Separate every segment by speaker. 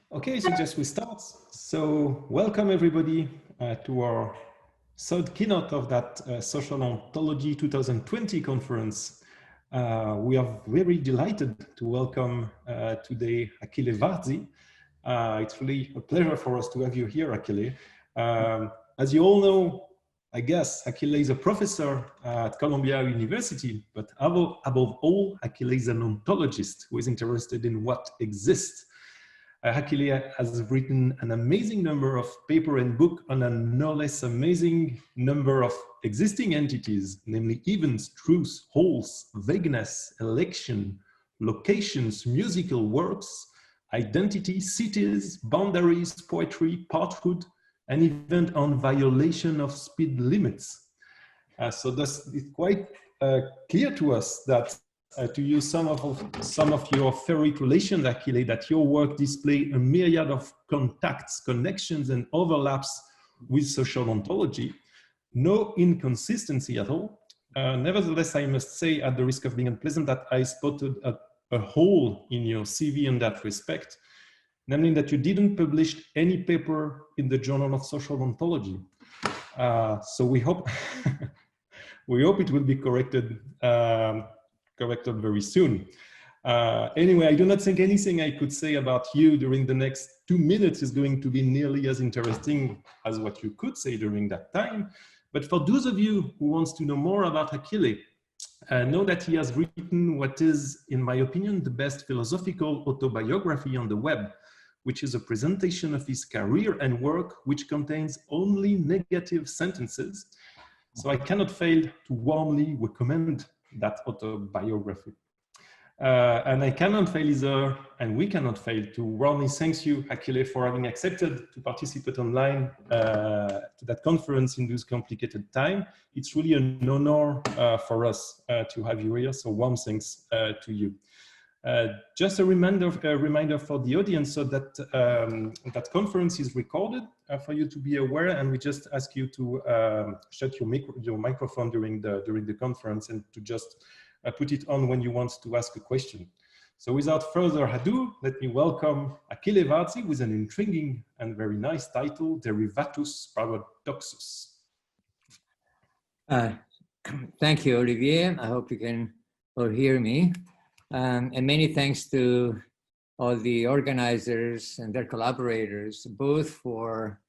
Speaker 1: Okay, so just we start. So welcome everybody to our third keynote of that Social Ontology 2020 conference. We are very delighted to welcome today Achille Varzi. It's really a pleasure for us to have you here, Achille. As you all know, I guess Achille is a professor at Columbia University, but above all, Achille is an ontologist who is interested in what exists. Achille has written an amazing number of paper and book on a no less amazing number of existing entities, namely events, truths, wholes, vagueness, election, locations, musical works, identity, cities, boundaries, poetry, parenthood, and even on violation of speed limits. So thus it's quite clear to us that to use some of your theoretic relations, Achille, that your work displays a myriad of contacts, connections, and overlaps with social ontology. No inconsistency at all. Nevertheless, I must say, at the risk of being unpleasant, that I spotted a hole in your CV in that respect, namely that you didn't publish any paper in the Journal of Social Ontology. So we hope we hope it will be corrected very soon. Anyway, I do not think anything I could say about you during the next 2 minutes is going to be nearly as interesting as what you could say during that time. But for those of you who wants to know more about Achille, know that he has written what is, in my opinion, the best philosophical autobiography on the web, which is a presentation of his career and work, which contains only negative sentences. So I cannot fail to warmly recommend that autobiography. And I cannot fail either, and we cannot fail to warmly thank you, Achille, for having accepted to participate online to that conference in this complicated time. It's really an honor for us to have you here, so warm thanks to you. Just a reminder for the audience, so that that conference is recorded for you to be aware, and we just ask you to shut your microphone during the conference and to just put it on when you want to ask a question. So without further ado, let me welcome Achille Varzi with an intriguing and very nice title, Derivatus Paradoxus.
Speaker 2: Thank you, Olivier. I hope you can all hear me. And many thanks to all the organizers and their collaborators, both for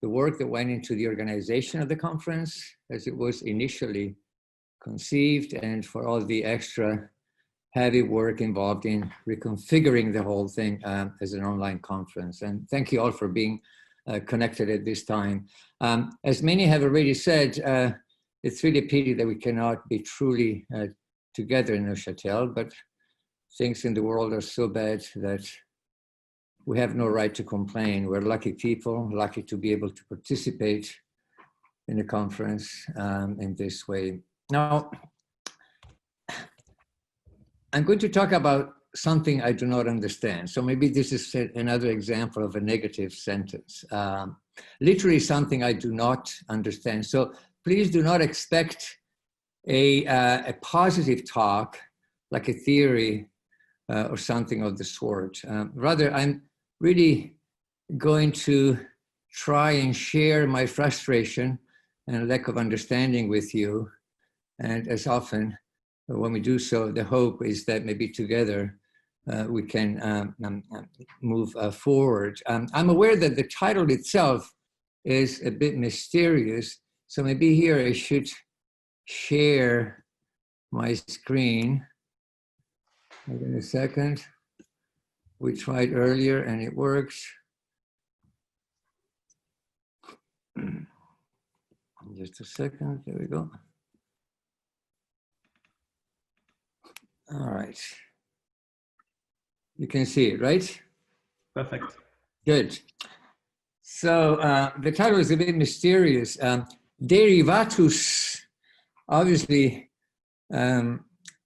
Speaker 2: the work that went into the organization of the conference as it was initially conceived, and for all the extra heavy work involved in reconfiguring the whole thing as an online conference. And thank you all for being connected at this time. As many have already said, it's really a pity that we cannot be truly together in Neuchâtel, but things in the world are so bad that we have no right to complain. We're lucky people, lucky to be able to participate in a conference in this way. Now, I'm going to talk about something I do not understand. So maybe this is another example of a negative sentence. Literally something I do not understand. So please do not expect a positive talk, like a theory or something of the sort. Rather, I'm really going to try and share my frustration and lack of understanding with you. And as often, when we do so, the hope is that maybe together we can move forward. I'm aware that the title itself is a bit mysterious. So maybe here I should share my screen. Wait a second. We tried earlier and it works. Just a second. There we go. All right. You can see it, right?
Speaker 1: Perfect.
Speaker 2: Good. So the title is a bit mysterious. Derivatus obviously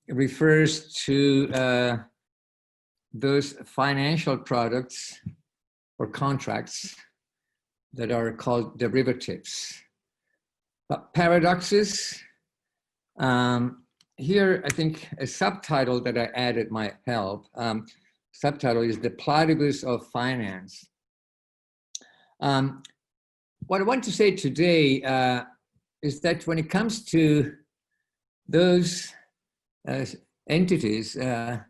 Speaker 2: refers to those financial products or contracts that are called derivatives. But paradoxes, here I think a subtitle that I added might help. subtitle is The Platypus of Finance. What I want to say today is that when it comes to those entities of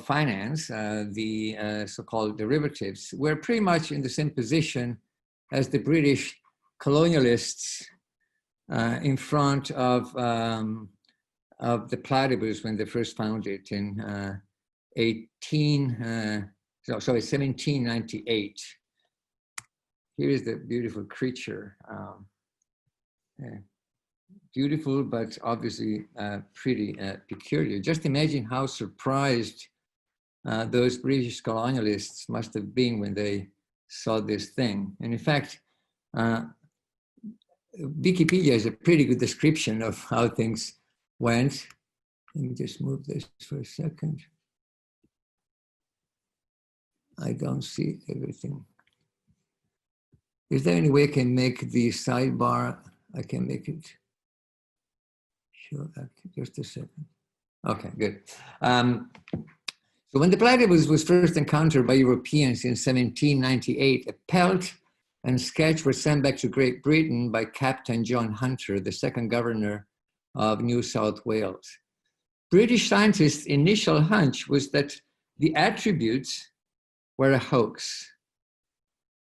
Speaker 2: finance, the so-called derivatives, we're pretty much in the same position as the British colonialists in front of the platypus when they first found it in 1798. Here is the beautiful creature. Beautiful, but obviously pretty peculiar. Just imagine how surprised those British colonialists must have been when they saw this thing. And in fact, Wikipedia is a pretty good description of how things went. Let me just move this for a second. I don't see everything. Is there any way I can make the sidebar? I can make it. Sure, just a second. Okay, good. So when the platypus was first encountered by Europeans in 1798, a pelt and sketch were sent back to Great Britain by Captain John Hunter, the second governor of New South Wales. British scientists' initial hunch was that the attributes were a hoax.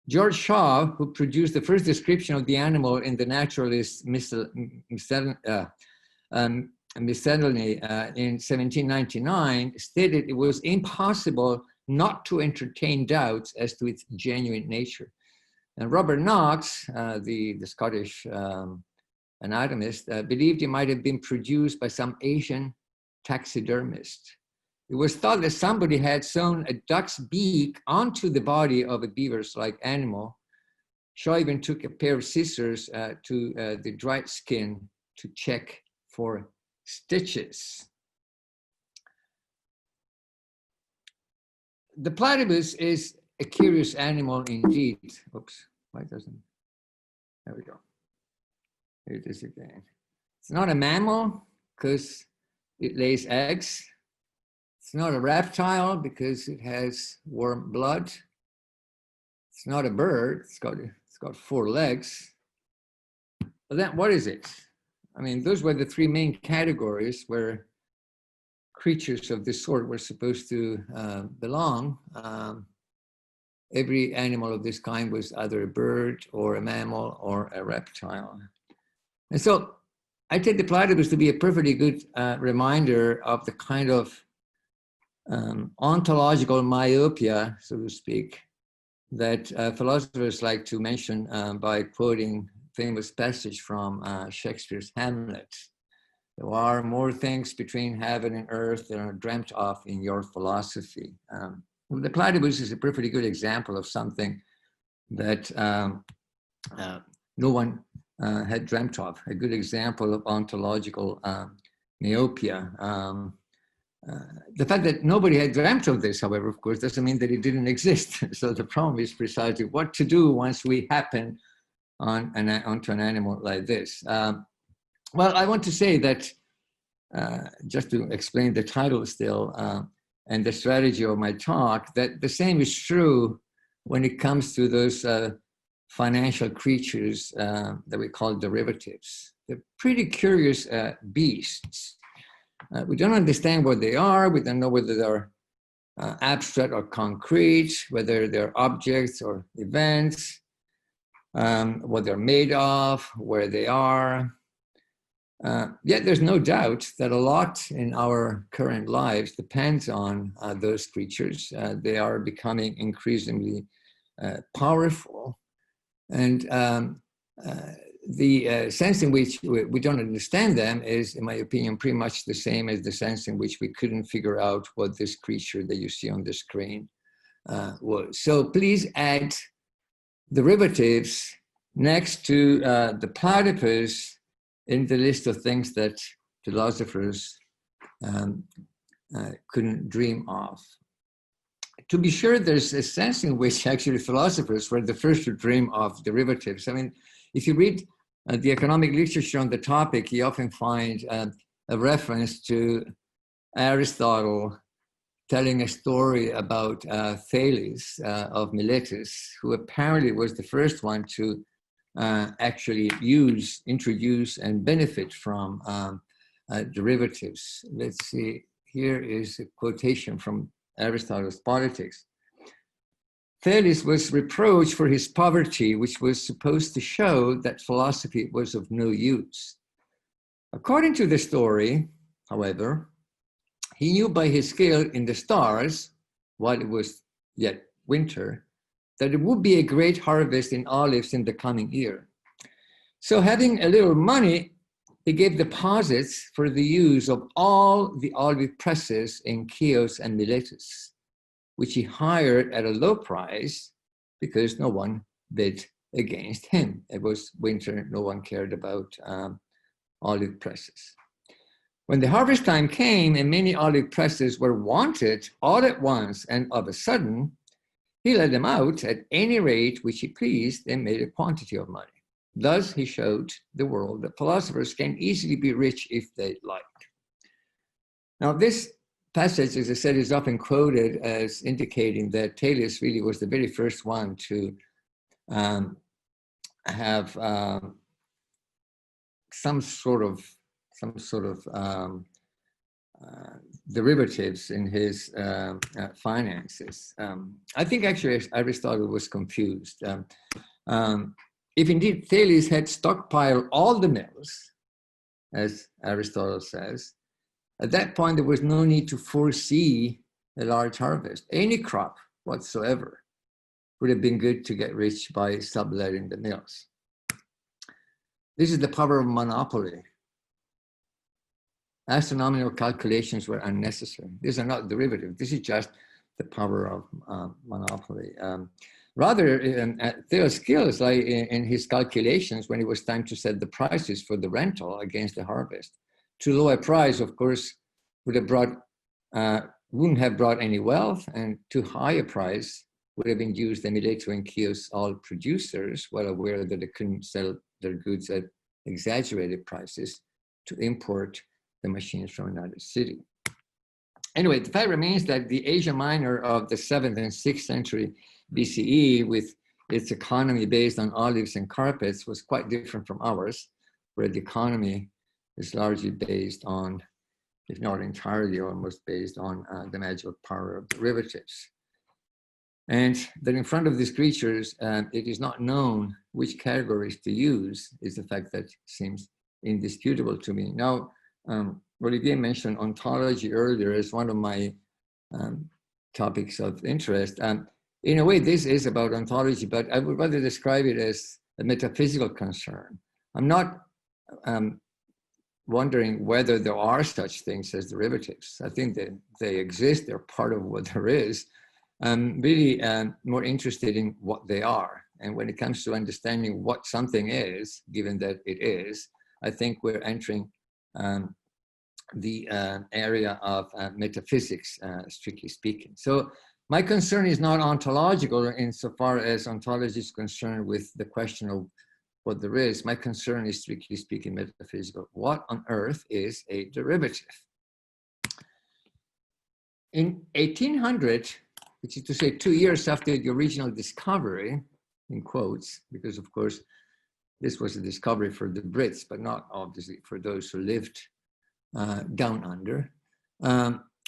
Speaker 2: George Shaw, who produced the first description of the animal in the naturalist Miscellany in 1799, stated it was impossible not to entertain doubts as to its genuine nature. And Robert Knox, the Scottish anatomist, believed it might have been produced by some Asian taxidermist. It was thought that somebody had sewn a duck's beak onto the body of a beaver-like animal. Shaw even took a pair of scissors to the dried skin to check for stitches. The platypus is a curious animal indeed. Oops, why doesn't, there we go. Here it is again. It's not a mammal because it lays eggs. It's not a reptile because it has warm blood. It's not a bird. It's got 4 legs. But then what is it? I mean, those were the 3 main categories where creatures of this sort were supposed to belong. Every animal of this kind was either a bird or a mammal or a reptile. And so I take the platypus to be a perfectly good reminder of the kind of ontological myopia, so to speak, that philosophers like to mention by quoting famous passage from Shakespeare's Hamlet. There are more things between heaven and earth that are dreamt of in your philosophy. The platypus is a perfectly good example of something that no one had dreamt of, a good example of ontological myopia. The fact that nobody had dreamt of this, however, of course, doesn't mean that it didn't exist. So the problem is precisely what to do once we happen onto an animal like this. Well, I want to say that, just to explain the title still, and the strategy of my talk, that the same is true when it comes to those financial creatures that we call derivatives. They're pretty curious beasts. We don't understand what they are. We don't know whether they're abstract or concrete, whether they're objects or events, what they're made of, where they are. Yet there's no doubt that a lot in our current lives depends on those creatures. They are becoming increasingly powerful. And the sense in which we don't understand them is, in my opinion, pretty much the same as the sense in which we couldn't figure out what this creature that you see on the screen was. So please add derivatives next to the platypus in the list of things that philosophers couldn't dream of. To be sure, there's a sense in which actually philosophers were the first to dream of derivatives. I mean, if you read the economic literature on the topic, you often find a reference to Aristotle telling a story about Thales of Miletus, who apparently was the first one to actually introduce, and benefit from derivatives. Let's see, here is a quotation from Aristotle's Politics. Thales was reproached for his poverty, which was supposed to show that philosophy was of no use. According to the story, however, he knew by his skill in the stars, while it was yet winter, that it would be a great harvest in olives in the coming year. So having a little money, he gave deposits for the use of all the olive presses in Chios and Miletus, which he hired at a low price because no one bid against him. It was winter, no one cared about olive presses. When the harvest time came and many olive presses were wanted all at once and of a sudden, he let them out at any rate which he pleased and made a quantity of money. Thus he showed the world that philosophers can easily be rich if they like. Now this passage, as I said, is often quoted as indicating that Thales really was the very first one to have some sort of derivatives in his finances. I think actually Aristotle was confused. If indeed Thales had stockpiled all the mills, as Aristotle says, at that point there was no need to foresee a large harvest. Any crop whatsoever would have been good to get rich by subletting the mills. This is the power of monopoly. Astronomical calculations were unnecessary. These are not derivatives. This is just the power of monopoly. Rather, Theo's skills lie in his calculations when it was time to set the prices for the rental against the harvest. Too low a price, of course, wouldn't have brought any wealth, and too high a price would have induced the Mileto and Chios all producers, well aware that they couldn't sell their goods at exaggerated prices, to import the machines from another city. Anyway, the fact remains that the Asia Minor of the 7th and 6th century BCE, with its economy based on olives and carpets, was quite different from ours, where the economy is largely based on, if not entirely, almost based on the magical power of derivatives. And that in front of these creatures, it is not known which categories to use, is the fact that seems indisputable to me. Now, Olivier mentioned ontology earlier as one of my topics of interest. In a way, this is about ontology, but I would rather describe it as a metaphysical concern. I'm not wondering whether there are such things as derivatives. I think that they exist, they're part of what there is. I'm really more interested in what they are. And when it comes to understanding what something is, given that it is, I think we're entering the area of metaphysics, strictly speaking. So my concern is not ontological insofar as ontology is concerned with the question of what there is. My concern is, strictly speaking, metaphysical. What on earth is a derivative? In 1800, which is to say 2 years after the original discovery, in quotes, because of course, this was a discovery for the Brits, but not obviously for those who lived down under.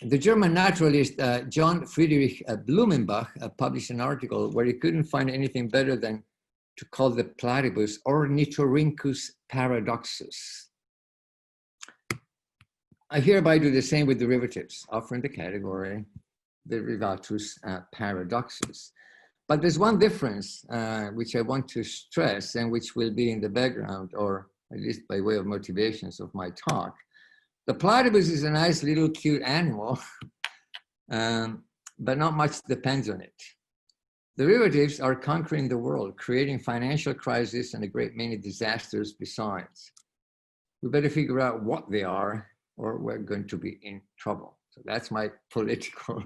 Speaker 2: The German naturalist John Friedrich Blumenbach published an article where he couldn't find anything better than to call the platypus Ornithorhynchus paradoxus. I hereby do the same with derivatives, offering the category Derivatus Paradoxus. But there's one difference which I want to stress and which will be in the background, or at least by way of motivations of my talk. The platypus is a nice little cute animal, but not much depends on it. Derivatives are conquering the world, creating financial crises and a great many disasters besides. We better figure out what they are, or we're going to be in trouble. So that's my political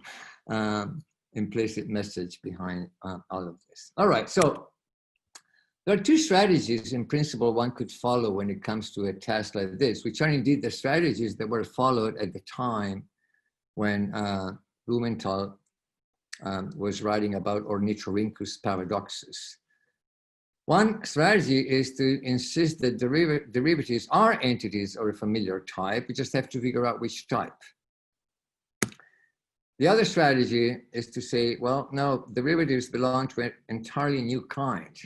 Speaker 2: implicit message behind all of this. All right, so there are two strategies in principle one could follow when it comes to a task like this, which are indeed the strategies that were followed at the time when Blumenthal was writing about Ornithorhynchus paradoxus. One strategy is to insist that derivatives are entities of a familiar type. We just have to figure out which type. The other strategy is to say, well, no, derivatives belong to an entirely new kind.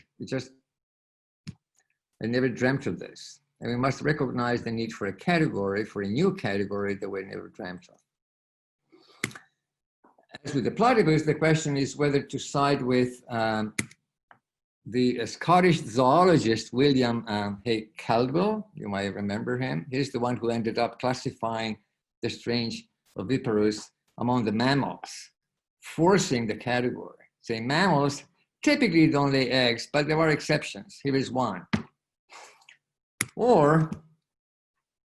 Speaker 2: I never dreamt of this. And we must recognize the need for a category, for a new category that we never dreamt of. As with the platypus, the question is whether to side with the Scottish zoologist William Hay Caldwell. You might remember him. He's the one who ended up classifying the strange oviparous among the mammals, forcing the category, saying mammals typically don't lay eggs, but there are exceptions. Here is one. Or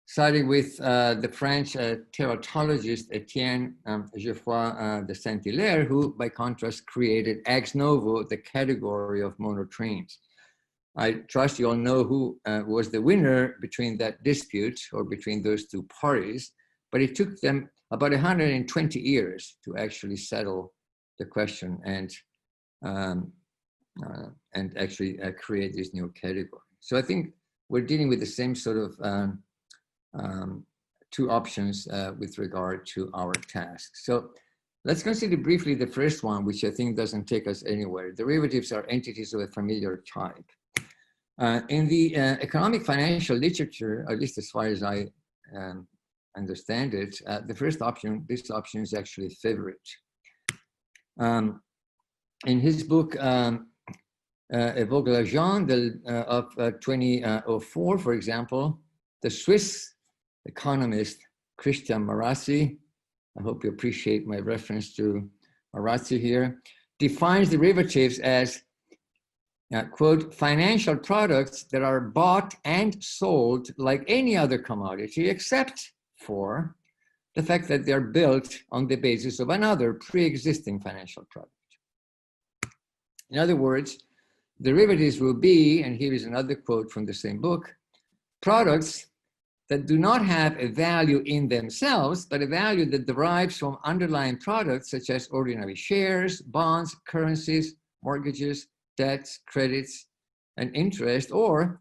Speaker 2: siding with the French teratologist Etienne Geoffroy de Saint-Hilaire, who by contrast created ex novo the category of monotrines. I trust you all know who was the winner between that dispute or between those two parties, but it took them about 120 years to actually settle the question and actually create this new category. So I think we're dealing with the same sort of two options with regard to our task. So let's consider briefly the first one, which I think doesn't take us anywhere. Derivatives are entities of a familiar type. In the economic financial literature, at least as far as I understand it, the first option, this option is actually a favorite. In his book, Évoque l'argent of 2004, for example, the Swiss economist Christian Marazzi, I hope you appreciate my reference to Marazzi here, defines derivatives as, quote, financial products that are bought and sold like any other commodity, except for the fact that they're built on the basis of another pre-existing financial product. In other words, derivatives will be, and here is another quote from the same book, products that do not have a value in themselves, but a value that derives from underlying products such as ordinary shares, bonds, currencies, mortgages, debts, credits, and interest, or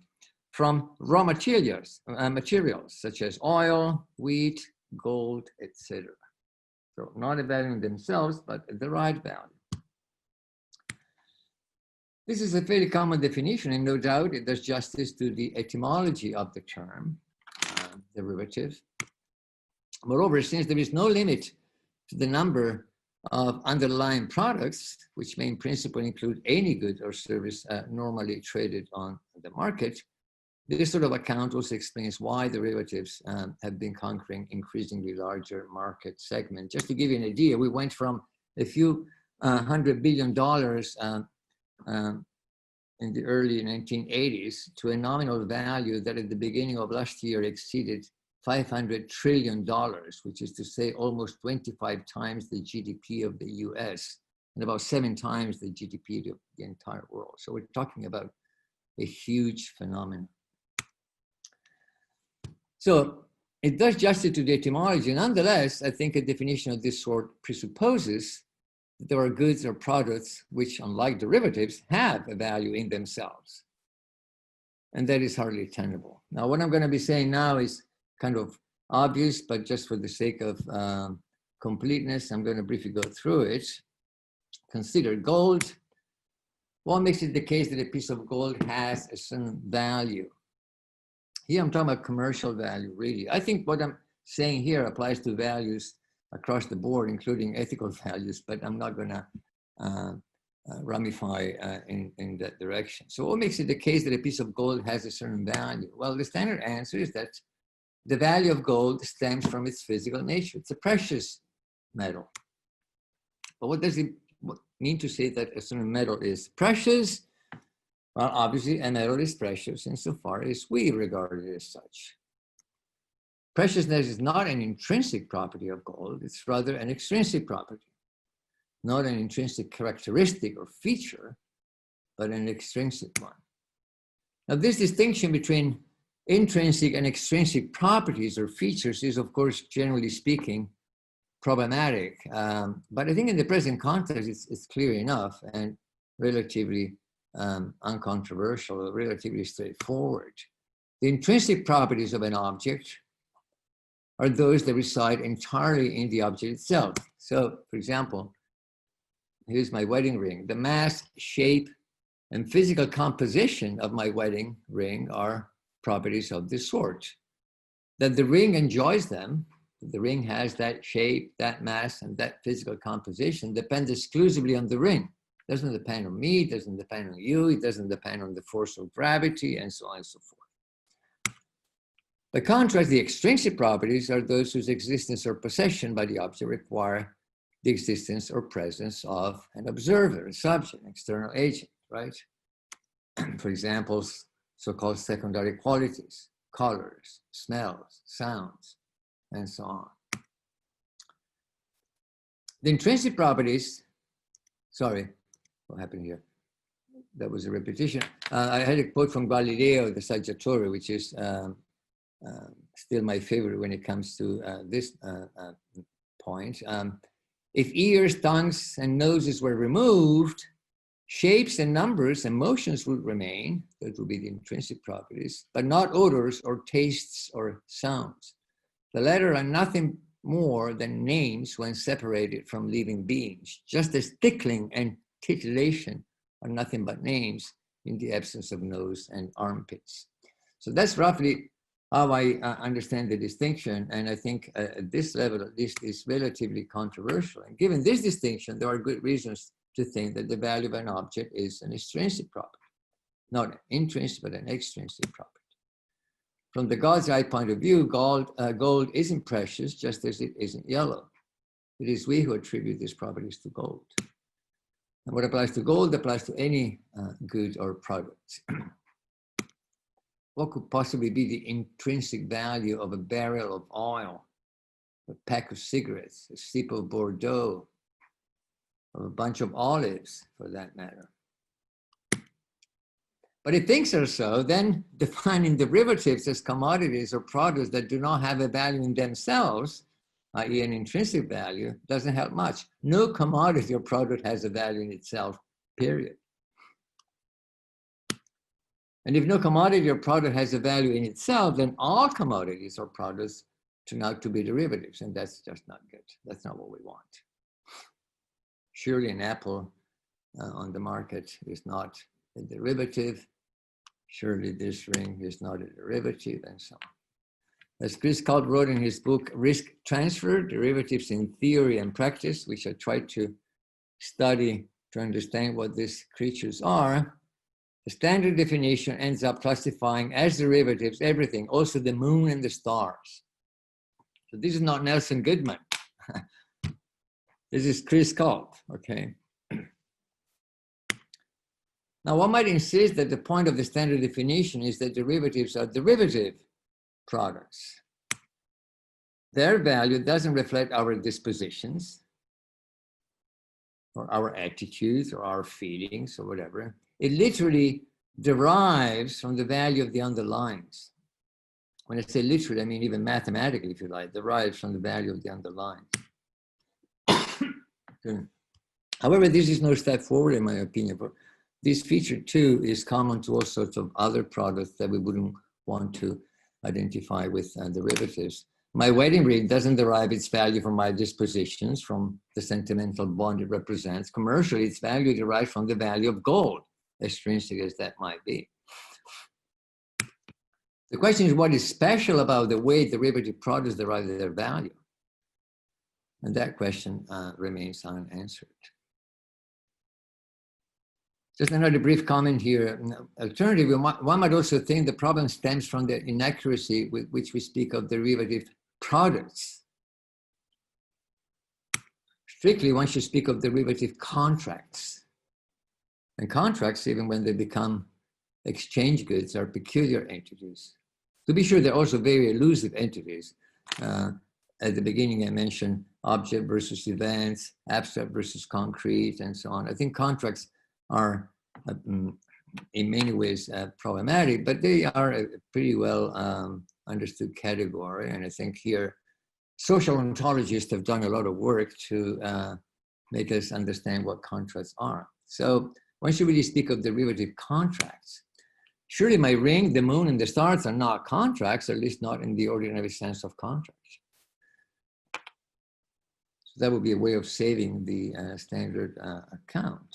Speaker 2: from raw materials such as oil, wheat, gold, etc. So not a value in themselves, but a derived value. This is a fairly common definition, and no doubt it does justice to the etymology of the term derivative. Moreover, since there is no limit to the number of underlying products, which may in principle include any good or service normally traded on the market, this sort of account also explains why derivatives have been conquering increasingly larger market segments. Just to give you an idea, we went from a few $100 billion in the early 1980s to a nominal value that at the beginning of last year exceeded $500 trillion, which is to say almost 25 times the GDP of the US and about 7 times the GDP of the entire world. So we're talking about a huge phenomenon. So it does justice to the etymology. Nonetheless, I think a definition of this sort presupposes that there are goods or products which, unlike derivatives, have a value in themselves. And that is hardly tenable. Now, what I'm going to be saying now is kind of obvious, but just for the sake of completeness, I'm going to briefly go through it. Consider gold. What makes it the case that a piece of gold has a certain value? Here I'm talking about commercial value, really. I think what I'm saying here applies to values across the board, including ethical values, but I'm not going to ramify in that direction. So what makes it the case that a piece of gold has a certain value? Well, the standard answer is that the value of gold stems from its physical nature. It's a precious metal. But what does it mean to say that a certain metal is precious? Well, obviously, a metal is precious insofar as we regard it as such. Preciousness is not an intrinsic property of gold, it's rather an extrinsic property, not an intrinsic characteristic or feature, but an extrinsic one. Now, this distinction between intrinsic and extrinsic properties or features is, of course, generally speaking, problematic. But I think in the present context, it's clear enough and relatively uncontroversial, relatively straightforward. The intrinsic properties of an object are those that reside entirely in the object itself. So, for example, here's my wedding ring. The mass, shape, and physical composition of my wedding ring are properties of this sort. That the ring enjoys them, the ring has that shape, that mass, and that physical composition depends exclusively on the ring. It doesn't depend on me, it doesn't depend on you, it doesn't depend on the force of gravity, and so on and so forth. By contrast, the extrinsic properties are those whose existence or possession by the object require the existence or presence of an observer, a subject, an external agent, right? For example, so-called secondary qualities, colors, smells, sounds, and so on. The intrinsic properties, sorry, what happened here? That was a repetition. I had a quote from Galileo, the Saggiatore, which is still my favorite when it comes to this point. If ears, tongues, and noses were removed, shapes and numbers and motions would remain. That would be the intrinsic properties, but not odors or tastes or sounds. The latter are nothing more than names when separated from living beings, just as tickling and titillation are nothing but names in the absence of nose and armpits. So that's roughly how I understand the distinction. And I think at this level, at least, is relatively controversial. And given this distinction, there are good reasons to think that the value of an object is an extrinsic property, not an intrinsic, but an extrinsic property. From the God's eye point of view, gold isn't precious, just as it isn't yellow. It is we who attribute these properties to gold. And what applies to gold applies to any good or product. What could possibly be the intrinsic value of a barrel of oil, a pack of cigarettes, a sip of Bordeaux, or a bunch of olives, for that matter? But if things are so, then defining derivatives as commodities or products that do not have a value in themselves, i.e. an intrinsic value, doesn't help much. No commodity or product has a value in itself, period. And if no commodity or product has a value in itself, then all commodities or products turn out to be derivatives, and that's just not good. That's not what we want. Surely an apple on the market is not a derivative. Surely this ring is not a derivative, and so on. As Chris Culp wrote in his book, Risk Transfer, Derivatives in Theory and Practice, which I tried to study to understand what these creatures are, the standard definition ends up classifying as derivatives everything, also the moon and the stars. So this is not Nelson Goodman. This is Chris Culp, okay? Now, one might insist that the point of the standard definition is that derivatives are derivative products. Their value doesn't reflect our dispositions or our attitudes or our feelings or whatever. It literally derives from the value of the underlyings. When I say literally, I mean even mathematically, if you like, derives from the value of the underlyings. However, this is no step forward in my opinion. But this feature too is common to all sorts of other products that we wouldn't want to identify with derivatives. My wedding ring doesn't derive its value from my dispositions, from the sentimental bond it represents. Commercially, its value derives from the value of gold, extrinsic as that might be. The question is, what is special about the way derivative products derive their value? And that question remains unanswered. Just another brief comment here. Alternatively, one might also think the problem stems from the inaccuracy with which we speak of derivative products. Strictly, one should speak of derivative contracts. And contracts, even when they become exchange goods, are peculiar entities. To be sure, they're also very elusive entities. At the beginning, I mentioned object versus events, abstract versus concrete, and so on. I think contracts are in many ways problematic, but they are a pretty well understood category. And I think here social ontologists have done a lot of work to make us understand what contracts are. So when should we speak of derivative contracts? Surely my ring, the moon, and the stars are not contracts, at least not in the ordinary sense of contracts. So that would be a way of saving the standard account.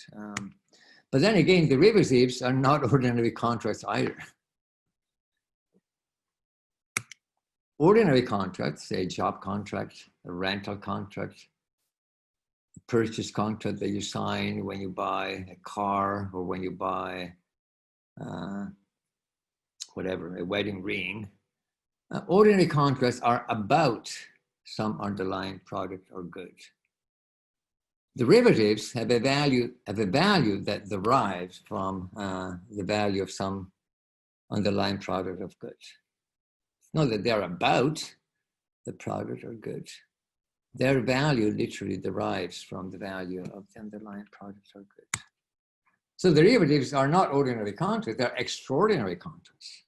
Speaker 2: But then again, derivatives are not ordinary contracts either. Ordinary contracts, say a job contract, a rental contract, a purchase contract that you sign when you buy a car or when you buy whatever, a wedding ring. Ordinary contracts are about some underlying product or good. Derivatives have a value that derives from the value of some underlying product of good. It's not that they're about the product or good. Their value literally derives from the value of the underlying product or good. So derivatives are not ordinary contracts, they're extraordinary contracts.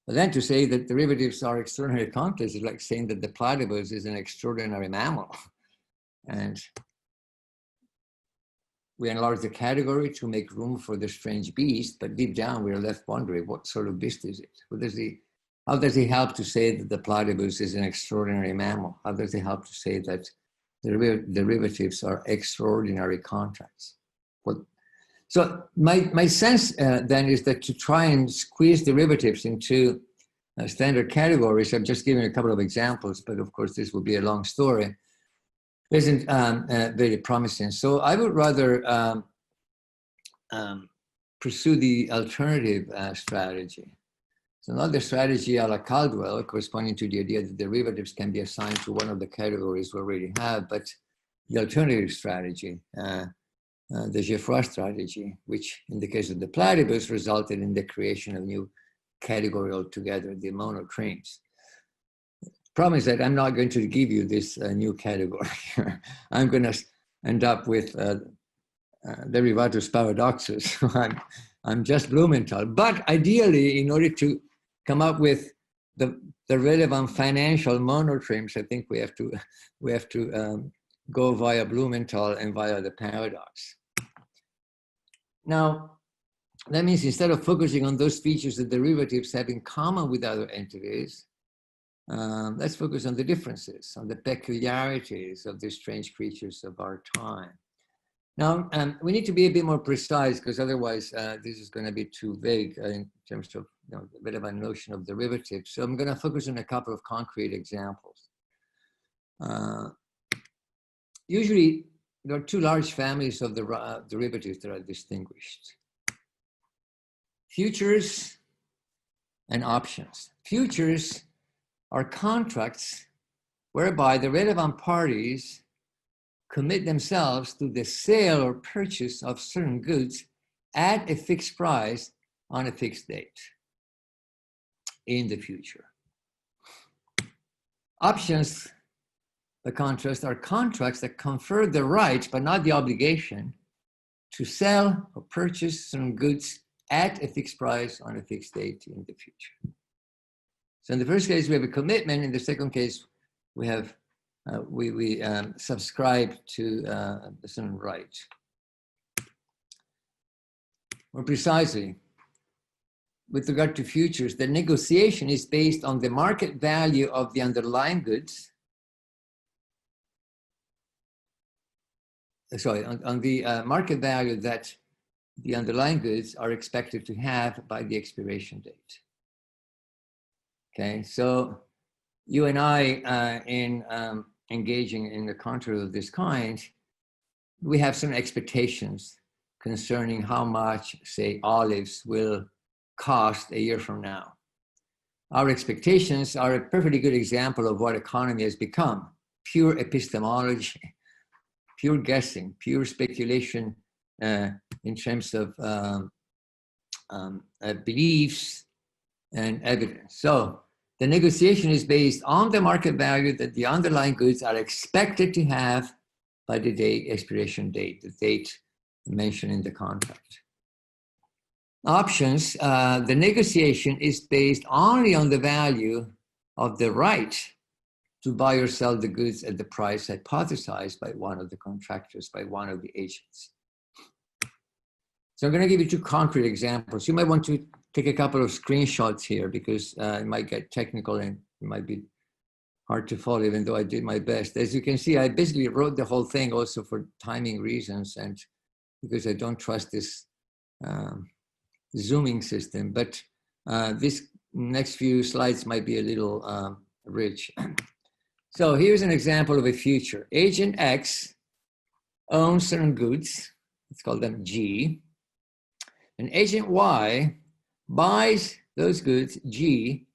Speaker 2: But then to say that derivatives are extraordinary contracts is like saying that the platypus is an extraordinary mammal. And we enlarge the category to make room for the strange beast, but deep down we're left wondering, what sort of beast is it? How does he help to say that the platypus is an extraordinary mammal? How does he help to say that derivatives are extraordinary contracts? So my sense then is that to try and squeeze derivatives into standard categories, I've just given a couple of examples, but of course this will be a long story, isn't very promising. So I would rather pursue the alternative strategy. So not the strategy a la Caldwell, corresponding to the idea that derivatives can be assigned to one of the categories we already have, but the alternative strategy, the Geoffroy strategy, which in the case of the platypus resulted in the creation of a new category altogether, the monotremes. Problem is that I'm not going to give you this new category. I'm going to end up with Derivatus Paradoxus. I'm just Blumenthal. But ideally, in order to come up with the relevant financial monotremes, I think we have to go via Blumenthal and via the paradox. Now, that means instead of focusing on those features that derivatives have in common with other entities, let's focus on the differences, on the peculiarities of these strange creatures of our time. Now, we need to be a bit more precise because otherwise this is going to be too vague in terms of a bit of a notion of derivatives. So I'm going to focus on a couple of concrete examples. Usually, there are two large families of the derivatives that are distinguished. Futures and options. Futures are contracts whereby the relevant parties commit themselves to the sale or purchase of certain goods at a fixed price on a fixed date in the future. Options, by contrast, are contracts that confer the right, but not the obligation, to sell or purchase certain goods at a fixed price on a fixed date in the future. So in the first case, we have a commitment. In the second case, we have we subscribe to a certain right. More precisely, with regard to futures, the negotiation is based on the market value of the underlying goods. Sorry, on the market value that the underlying goods are expected to have by the expiration date. Okay, so you and I, in engaging in a contract of this kind, we have some expectations concerning how much, say, olives will cost a year from now. Our expectations are a perfectly good example of what economy has become: pure epistemology, pure guessing, pure speculation in terms of beliefs and evidence. So the negotiation is based on the market value that the underlying goods are expected to have by the expiration date, the date mentioned in the contract. Options, the negotiation is based only on the value of the right to buy or sell the goods at the price hypothesized by one of the contractors, by one of the agents. So I'm going to give you two concrete examples. You might want to take a couple of screenshots here because it might get technical and it might be hard to follow, even though I did my best. As you can see, I basically wrote the whole thing also for timing reasons and because I don't trust this zooming system. But this next few slides might be a little rich. So here's an example of a future. Agent X owns certain goods. Let's call them G. And agent Y buys those goods, G,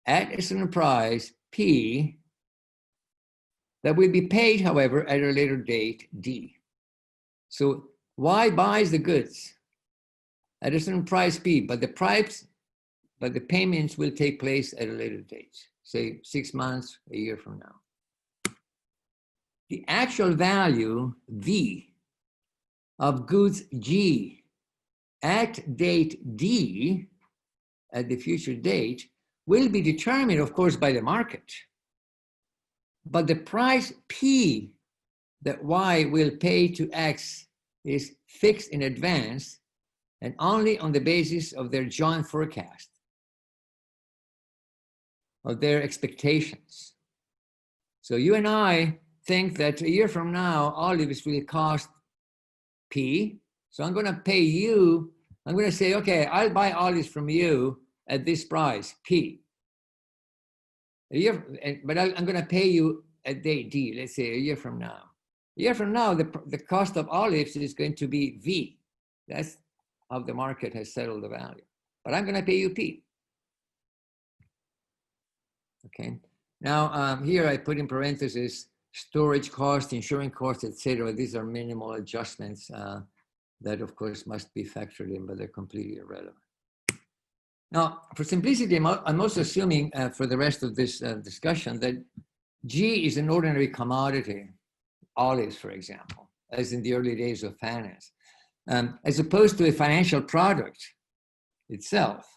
Speaker 2: at a certain price, P, that will be paid, however, at a later date, D. So Y buys the goods at a certain price, P, but the payments will take place at a later date, say 6 months, a year from now. The actual value, V, of goods G at date D, at the future date, will be determined, of course, by the market. But the price P that Y will pay to X is fixed in advance and only on the basis of their joint forecast, of their expectations. So you and I think that a year from now, olives will cost P. So I'm going to pay you, I'm going to say, okay, I'll buy olives from you at this price, P. But I'm going to pay you at date D, let's say a year from now. A year from now, the cost of olives is going to be V. That's how the market has settled the value. But I'm going to pay you P. Okay. Now, here I put in parentheses storage cost, insurance cost, etc. These are minimal adjustments that, of course, must be factored in, but they're completely irrelevant. Now, for simplicity, I'm also assuming for the rest of this discussion that G is an ordinary commodity, olives, for example, as in the early days of finance, as opposed to a financial product itself,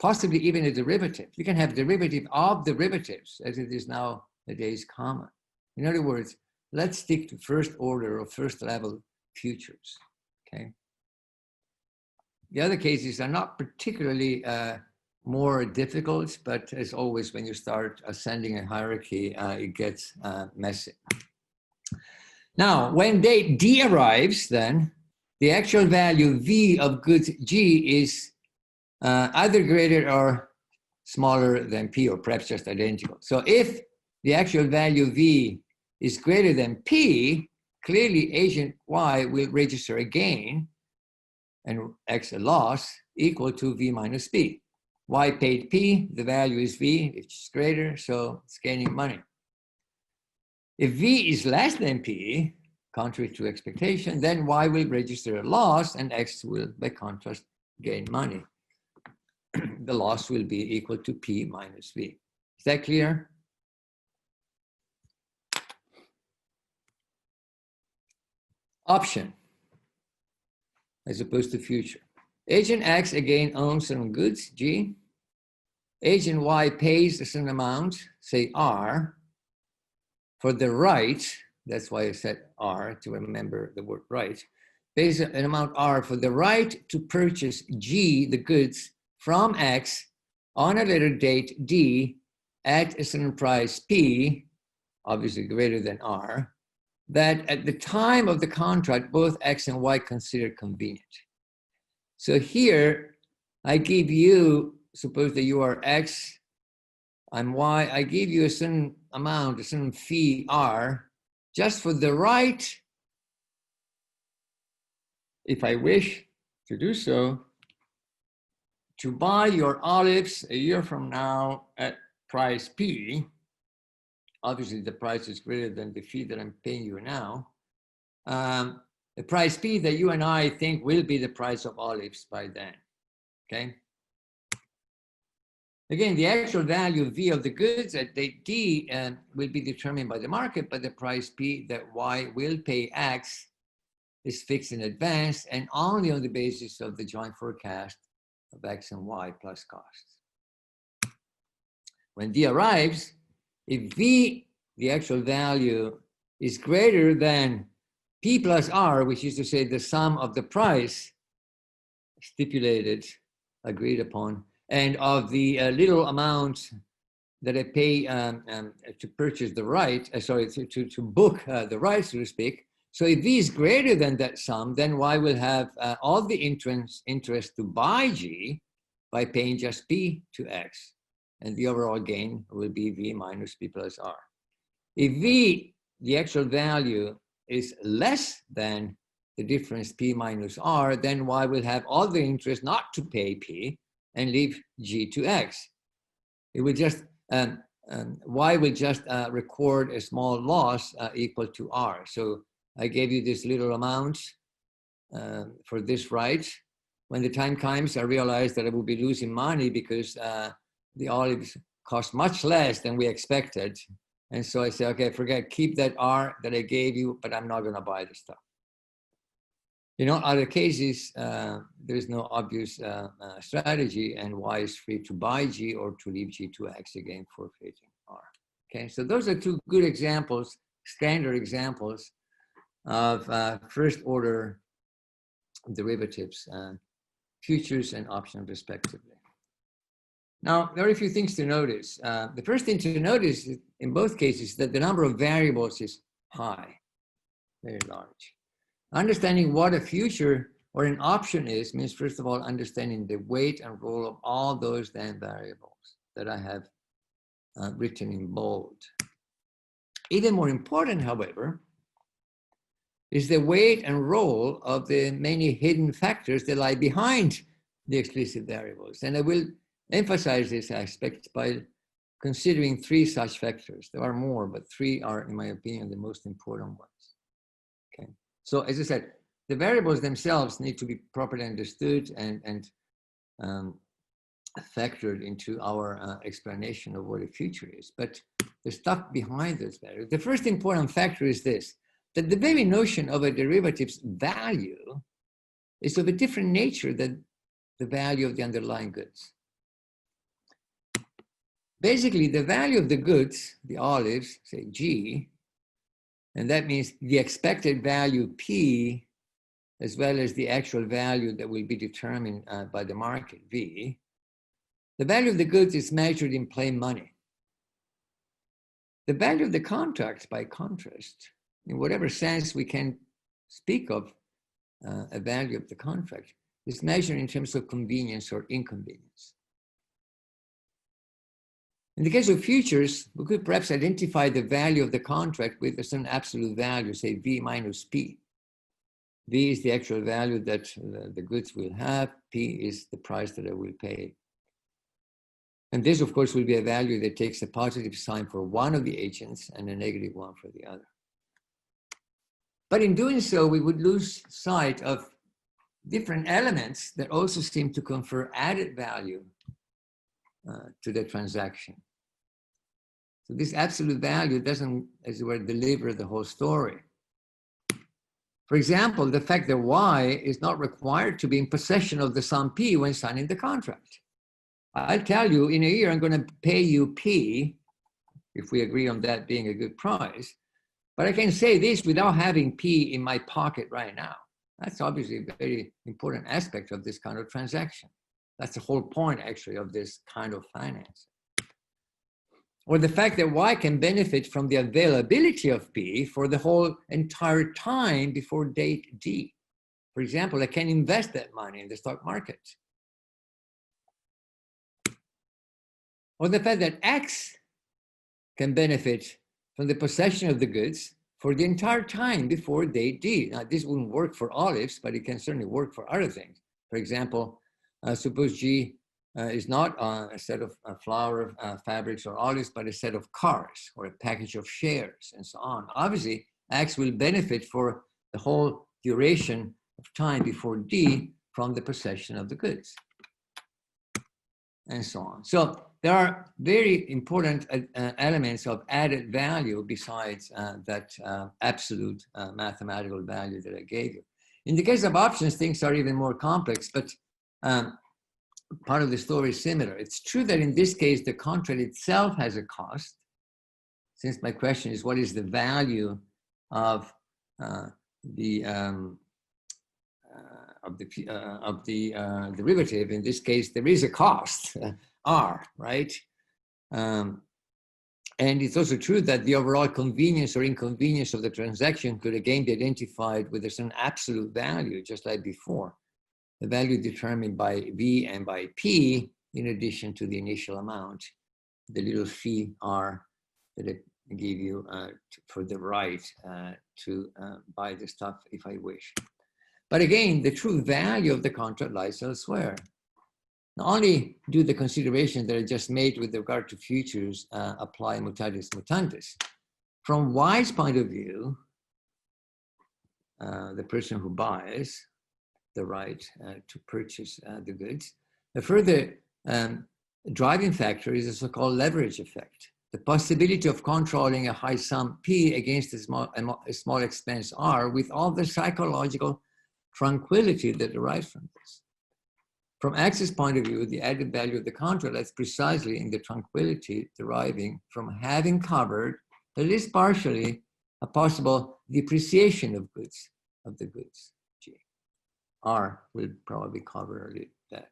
Speaker 2: possibly even a derivative. You can have derivative of derivatives, as it is nowadays common. In other words, let's stick to first order or first level futures, okay? The other cases are not particularly more difficult, but as always, when you start ascending a hierarchy, it gets messy. Now, when date D arrives, then, the actual value V of goods G is either greater or smaller than P, or perhaps just identical. So if the actual value V is greater than P, clearly agent Y will register a gain and X a loss equal to V minus P. Y paid P, the value is V, it's greater, so it's gaining money. If V is less than P, contrary to expectation, then Y will register a loss and X will, by contrast, gain money. The loss will be equal to P minus V. Is that clear? Option, as opposed to future. Agent X again owns some goods, G. Agent Y pays a certain amount, say R, for the right, that's why I said R, to remember the word right, pays an amount R for the right to purchase G, the goods, from X on a later date D at a certain price P, obviously greater than R, that at the time of the contract, both X and Y considered convenient. So here, I give you, suppose that you are X, I'm Y, I give you a certain amount, a certain fee R, just for the right, if I wish to do so, to buy your olives a year from now at price P. Obviously, the price is greater than the fee that I'm paying you now. The price P that you and I think will be the price of olives by then, okay? Again, the actual value V of the goods at date D will be determined by the market, but the price P that Y will pay X is fixed in advance and only on the basis of the joint forecast of X and Y plus costs. When D arrives, if V the actual value is greater than P plus R, which is to say the sum of the price stipulated, agreed upon, and of the little amount that I pay to purchase the right, to book the rights, so to speak. So if V is greater than that sum, then Y will have all the interest to buy G by paying just P to X. And the overall gain will be V minus P plus R. If V, the actual value, is less than the difference P minus R, then Y will have all the interest not to pay P and leave G to X. It will just, Y will just record a small loss equal to R. So I gave you this little amount for this right. When the time comes, I realized that I will be losing money because the olives cost much less than we expected. And so I said, okay, forget, keep that R that I gave you, but I'm not going to buy the stuff. In all other cases, there is no obvious strategy, and Y is free to buy G or to leave G to X, again forfeiting R. Okay, so those are two good examples, standard examples of first order derivatives, futures and options respectively. Now, there are a few things to notice. The first thing to notice in both cases is that the number of variables is high, very large. Understanding what a future or an option is means, first of all, understanding the weight and role of all those damn variables that I have written in bold. Even more important, however, is the weight and role of the many hidden factors that lie behind the explicit variables. And I will emphasize this aspect by considering three such factors. There are more, but three are, in my opinion, the most important ones. Okay. So as I said, the variables themselves need to be properly understood and factored into our explanation of what a future is. But the stuff behind those variables, the first important factor is this, that the very notion of a derivative's value is of a different nature than the value of the underlying goods. Basically, the value of the goods, the olives, say G, and that means the expected value P, as well as the actual value that will be determined by the market, V. The value of the goods is measured in plain money. The value of the contract, by contrast, in whatever sense we can speak of a value of the contract, is measured in terms of convenience or inconvenience. In the case of futures, we could perhaps identify the value of the contract with a certain absolute value, say V minus P. V is the actual value that the goods will have. P is the price that I will pay. And this, of course, will be a value that takes a positive sign for one of the agents and a negative one for the other. But in doing so, we would lose sight of different elements that also seem to confer added value to the transaction. So this absolute value doesn't, as it were, deliver the whole story. For example, the fact that Y is not required to be in possession of the sum P when signing the contract. I tell you, in a year, I'm going to pay you P, if we agree on that being a good price, but I can say this without having P in my pocket right now. That's obviously a very important aspect of this kind of transaction. That's the whole point, actually, of this kind of finance. Or the fact that Y can benefit from the availability of P for the whole entire time before date D. For example, I can invest that money in the stock market. Or the fact that X can benefit from the possession of the goods for the entire time before date D. Now, this wouldn't work for olives, but it can certainly work for other things. For example, suppose G is not a set of flour, fabrics, or olives, but a set of cars or a package of shares and so on. Obviously, X will benefit for the whole duration of time before D from the possession of the goods and so on. So there are very important elements of added value besides that absolute mathematical value that I gave you. In the case of options, things are even more complex, but part of the story is similar. It's true that in this case, the contract itself has a cost. since my question is what is the value of the derivative, in this case, there is a cost, R, right? And it's also true that the overall convenience or inconvenience of the transaction could again be identified with a certain absolute value, just like before. The value determined by V and by P, in addition to the initial amount, the little fee R that I give you for the right to buy the stuff if I wish. But again, the true value of the contract lies elsewhere. Not only do the considerations that I just made with regard to futures apply mutatis mutandis. From Y's point of view, the person who buys the right to purchase the goods, the further driving factor is a so-called leverage effect. The possibility of controlling a high sum P against a small expense R with all the psychological tranquility that derives from this. From X's point of view, the added value of the contract lies precisely in the tranquility deriving from having covered, at least partially, a possible depreciation of the goods. G. R will probably cover that.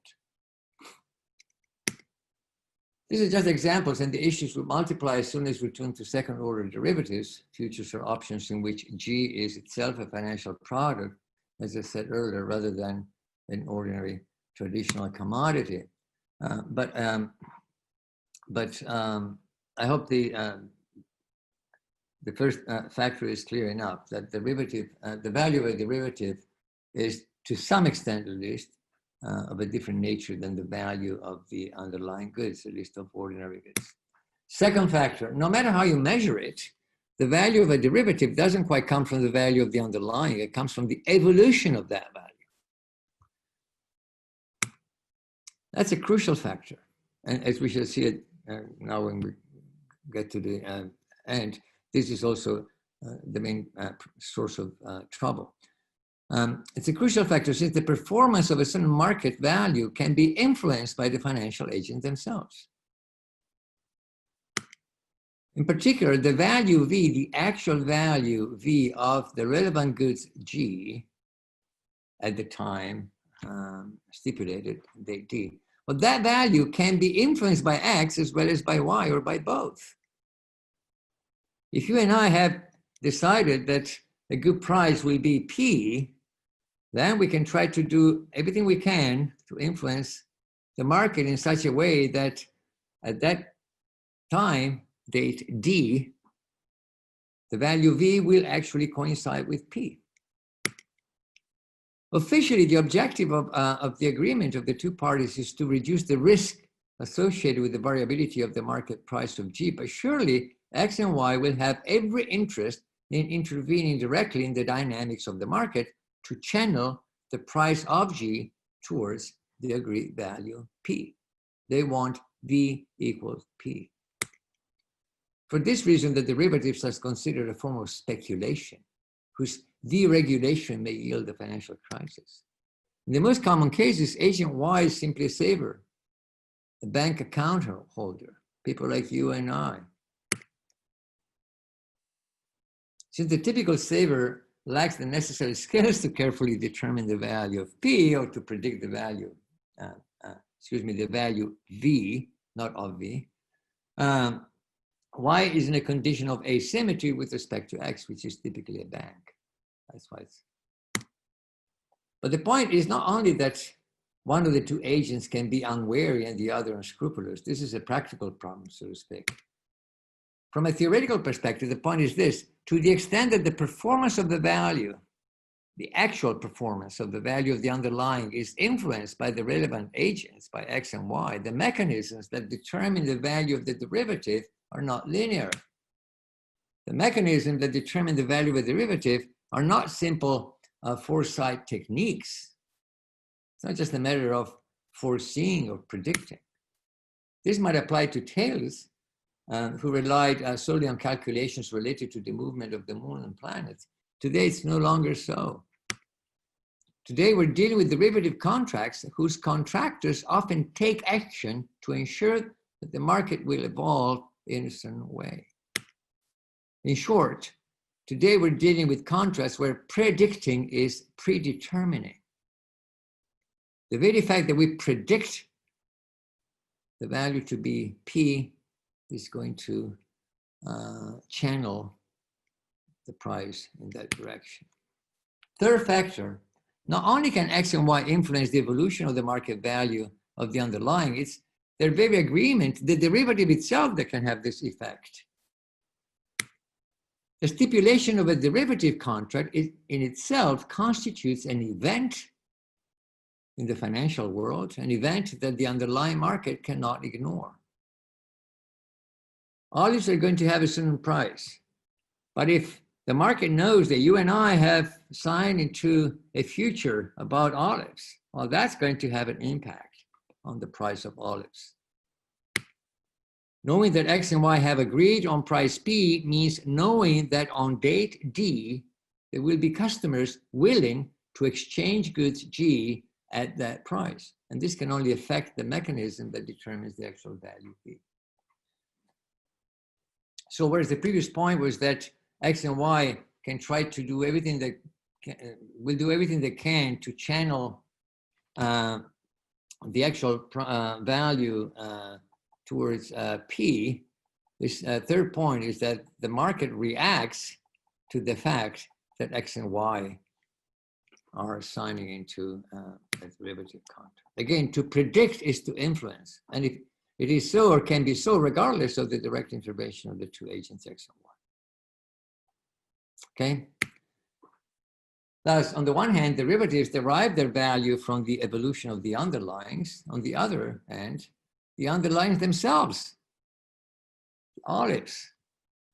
Speaker 2: These are just examples, and the issues will multiply as soon as we turn to second-order derivatives, futures or options in which G is itself a financial product, as I said earlier, rather than an ordinary traditional commodity. But I hope the first factor is clear enough, that derivative, the value of a derivative is to some extent at least of a different nature than the value of the underlying goods, at least of ordinary goods. Second factor, no matter how you measure it, the value of a derivative doesn't quite come from the value of the underlying, it comes from the evolution of that value. That's a crucial factor. And as we shall see it now when we get to the end, this is also the main source of trouble. It's a crucial factor since the performance of a certain market value can be influenced by the financial agents themselves. In particular, the value V, the actual value V of the relevant goods G at the time stipulated, date D. Well, that value can be influenced by X as well as by Y or by both. If you and I have decided that a good price will be P, then we can try to do everything we can to influence the market in such a way that at that time, date D, the value V will actually coincide with P. Officially, the objective of the agreement of the two parties is to reduce the risk associated with the variability of the market price of G, but surely X and Y will have every interest in intervening directly in the dynamics of the market to channel the price of G towards the agreed value P. They want V equals P. For this reason, the derivatives are considered a form of speculation, whose deregulation may yield a financial crisis. In the most common cases, agent Y is simply a saver, a bank account holder, people like you and I. Since the typical saver lacks the necessary skills to carefully determine the value of P or to predict the value, the value V, not of V, Y is in a condition of asymmetry with respect to X, which is typically a bank. That's why it's. But the point is not only that one of the two agents can be unwary and the other unscrupulous. This is a practical problem, so to speak. From a theoretical perspective, the point is this: to the extent that the performance of the value, the actual performance of the value of the underlying is influenced by the relevant agents, by X and Y, the mechanisms that determine the value of the derivative are not linear. The mechanisms that determine the value of a derivative are not simple foresight techniques. It's not just a matter of foreseeing or predicting. This might apply to Thales, who relied solely on calculations related to the movement of the moon and planets. Today, it's no longer so. Today, we're dealing with derivative contracts whose contractors often take action to ensure that the market will evolve in a certain way. In short, today we're dealing with contrasts where predicting is predetermining. The very fact that we predict the value to be P is going to channel the price in that direction. Third factor, not only can X and Y influence the evolution of the market value of the underlying, it's their very agreement, the derivative itself, that can have this effect. The stipulation of a derivative contract in itself constitutes an event in the financial world, an event that the underlying market cannot ignore. Olives are going to have a certain price, but if the market knows that you and I have signed into a future about olives, well, that's going to have an impact on the price of olives. Knowing that X and Y have agreed on price P means knowing that on date D, there will be customers willing to exchange goods G at that price. And this can only affect the mechanism that determines the actual value P. So whereas the previous point was that X and Y can try to do everything that will do everything they can to channel the actual value towards P, this third point is that the market reacts to the fact that X and Y are signing into a derivative contract. Again, to predict is to influence. And if it is so or can be so regardless of the direct intervention of the two agents X and Y. Okay? Thus, on the one hand, derivatives derive their value from the evolution of the underlyings. On the other hand, the underlyings themselves, olives,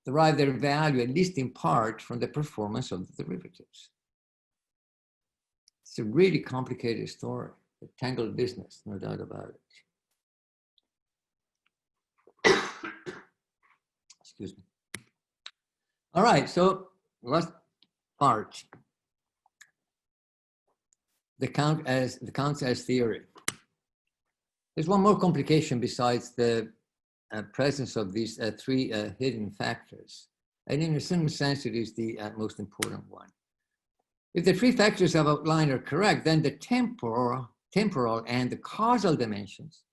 Speaker 2: derive their value, at least in part, from the performance of the derivatives. It's a really complicated story, a tangled business, no doubt about it. Excuse me. All right, so last part. The count as theory. There's one more complication besides the presence of these three hidden factors. And in a certain sense, it is the most important one. If the three factors I've outlined are correct, then the temporal and the causal dimensions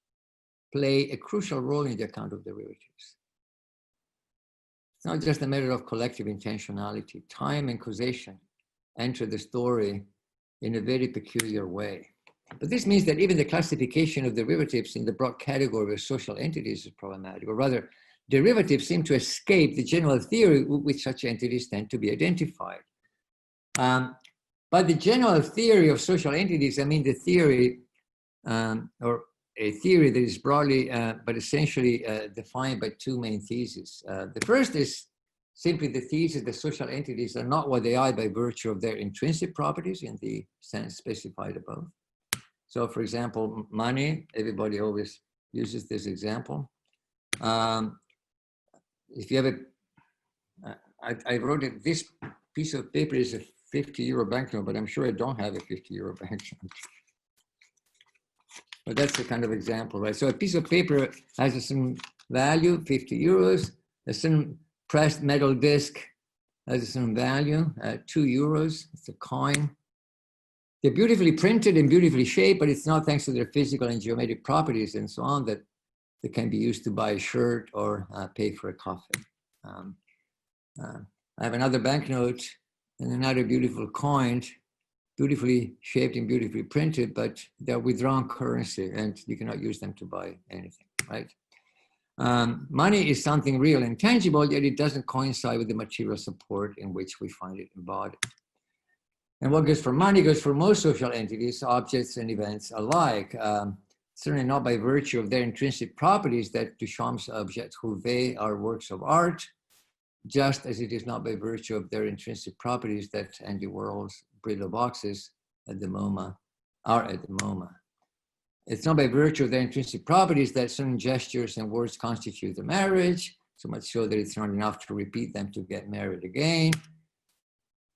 Speaker 2: play a crucial role in the account of derivatives. It's not just a matter of collective intentionality. Time and causation enter the story in a very peculiar way. But this means that even the classification of derivatives in the broad category of social entities is problematic, or rather, derivatives seem to escape the general theory with which such entities tend to be identified. By the general theory of social entities, I mean the theory, or a theory that is broadly, but essentially defined by two main theses. The first is simply the thesis that social entities are not what they are by virtue of their intrinsic properties in the sense specified above. So, for example, money, everybody always uses this example. If you have I wrote it, this piece of paper is a 50-euro banknote, but I'm sure I don't have a 50-euro banknote. But that's the kind of example, right? So a piece of paper has a certain value, 50 euros, a certain pressed metal disc has a certain value, 2 euros, it's a coin. They're beautifully printed and beautifully shaped, but it's not thanks to their physical and geometric properties and so on that they can be used to buy a shirt or pay for a coffee. I have another banknote and another beautiful coin, beautifully shaped and beautifully printed, but they're withdrawn currency and you cannot use them to buy anything, right? Money is something real and tangible, yet it doesn't coincide with the material support in which we find it embodied. And what goes for money goes for most social entities, objects and events alike. Certainly not by virtue of their intrinsic properties that Duchamp's objets trouvé are works of art, just as it is not by virtue of their intrinsic properties that Andy Warhol's Brillo boxes at the MoMA are at the MoMA. It's not by virtue of their intrinsic properties that certain gestures and words constitute a marriage, so much so that it's not enough to repeat them to get married again.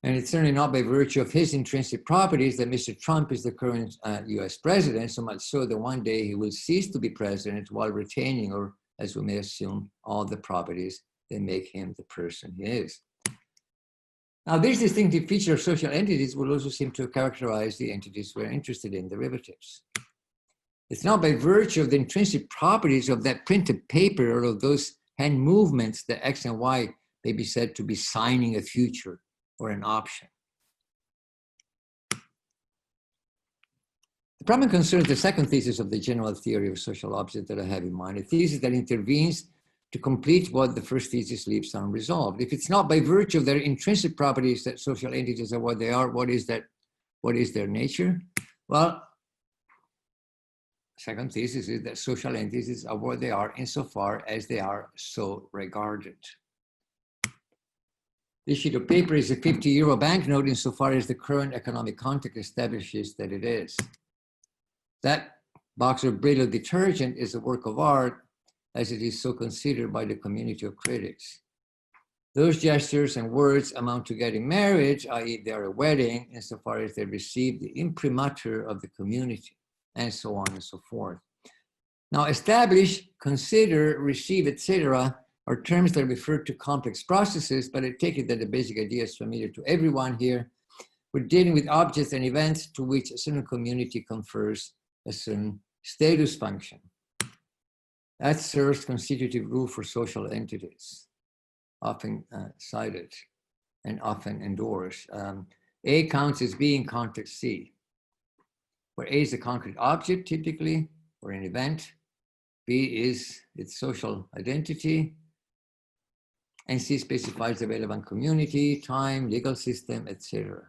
Speaker 2: And it's certainly not by virtue of his intrinsic properties that Mr. Trump is the current US president, so much so that one day he will cease to be president while retaining, or as we may assume, all the properties they make him the person he is. Now, this distinctive feature of social entities will also seem to characterize the entities we're interested in, derivatives. It's not by virtue of the intrinsic properties of that printed paper or of those hand movements that X and Y may be said to be signing a future or an option. The problem concerns the second thesis of the general theory of social objects that I have in mind, a thesis that intervenes to complete what the first thesis leaves unresolved. If it's not by virtue of their intrinsic properties that social entities are what they are, what is their nature? Well, second thesis is that social entities are what they are insofar as they are so regarded. This sheet of paper is a 50-euro banknote insofar as the current economic context establishes that it is. That box of Brillo detergent is a work of art as it is so considered by the community of critics. Those gestures and words amount to getting married, i.e. they are a wedding, insofar as they receive the imprimatur of the community, and so on and so forth. Now, establish, consider, receive, etc. are terms that refer to complex processes, but I take it that the basic idea is familiar to everyone here. We're dealing with objects and events to which a certain community confers a certain status function. That serves constitutive rule for social entities, often cited and often endorsed. A counts as B in context C, where A is a concrete object typically, or an event. B is its social identity, and C specifies the relevant community, time, legal system, etc.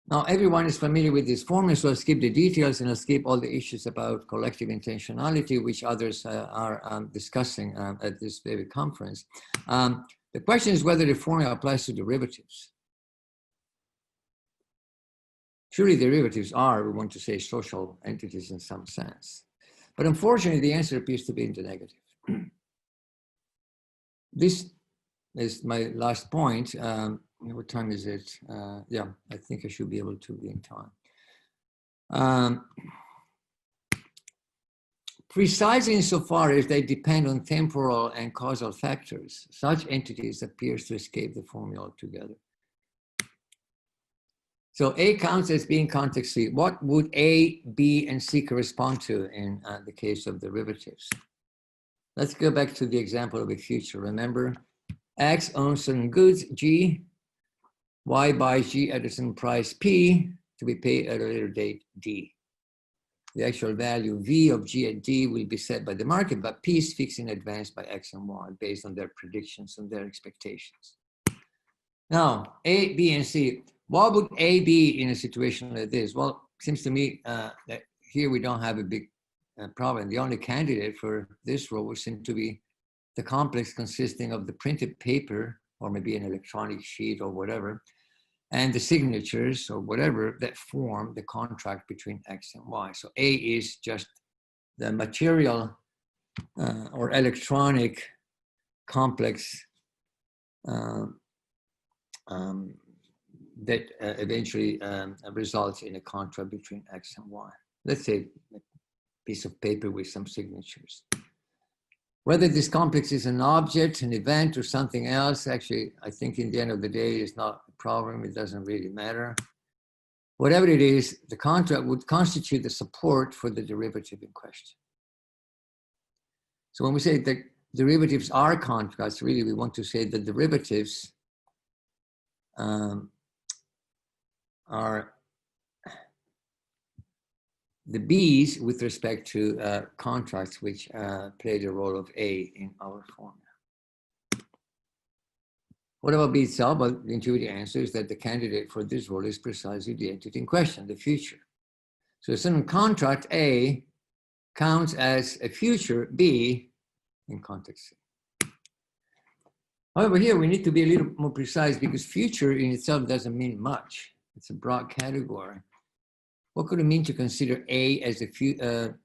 Speaker 2: Now, everyone is familiar with this formula, so I'll skip the details and I'll skip all the issues about collective intentionality, which others are discussing at this very conference. The question is whether the formula applies to derivatives. Surely derivatives are, we want to say, social entities in some sense. But unfortunately, the answer appears to be in the negative. This is my last point. What time is it? Yeah, I think I should be able to be in time. Precisely insofar as they depend on temporal and causal factors, such entities appears to escape the formula altogether. So A counts as being context C. What would A, B, and C correspond to in the case of derivatives? Let's go back to the example of a future. Remember, X owns certain goods, G, Y buys G at a certain price, P, to be paid at a later date, D. The actual value V of G at D will be set by the market, but P is fixed in advance by X and Y based on their predictions and their expectations. Now, A, B, and C. What would A be in a situation like this? Well, it seems to me that here we don't have a big problem. The only candidate for this role would seem to be the complex consisting of the printed paper, or maybe an electronic sheet or whatever, and the signatures or whatever that form the contract between X and Y. So A is just the material or electronic complex that eventually results in a contract between X and Y. Let's say a piece of paper with some signatures. Whether this complex is an object, an event, or something else, actually, I think in the end of the day, is not a problem. It doesn't really matter. Whatever it is, the contract would constitute the support for the derivative in question. So when we say that derivatives are contracts, really, we want to say that derivatives are the B's with respect to contracts which play the role of A in our formula. What about B itself? Well, the intuitive answer is that the candidate for this role is precisely the entity in question, the future. So a certain contract A counts as a future B in context C. However, here we need to be a little more precise because future in itself doesn't mean much. It's a broad category. What could it mean to consider A as a future,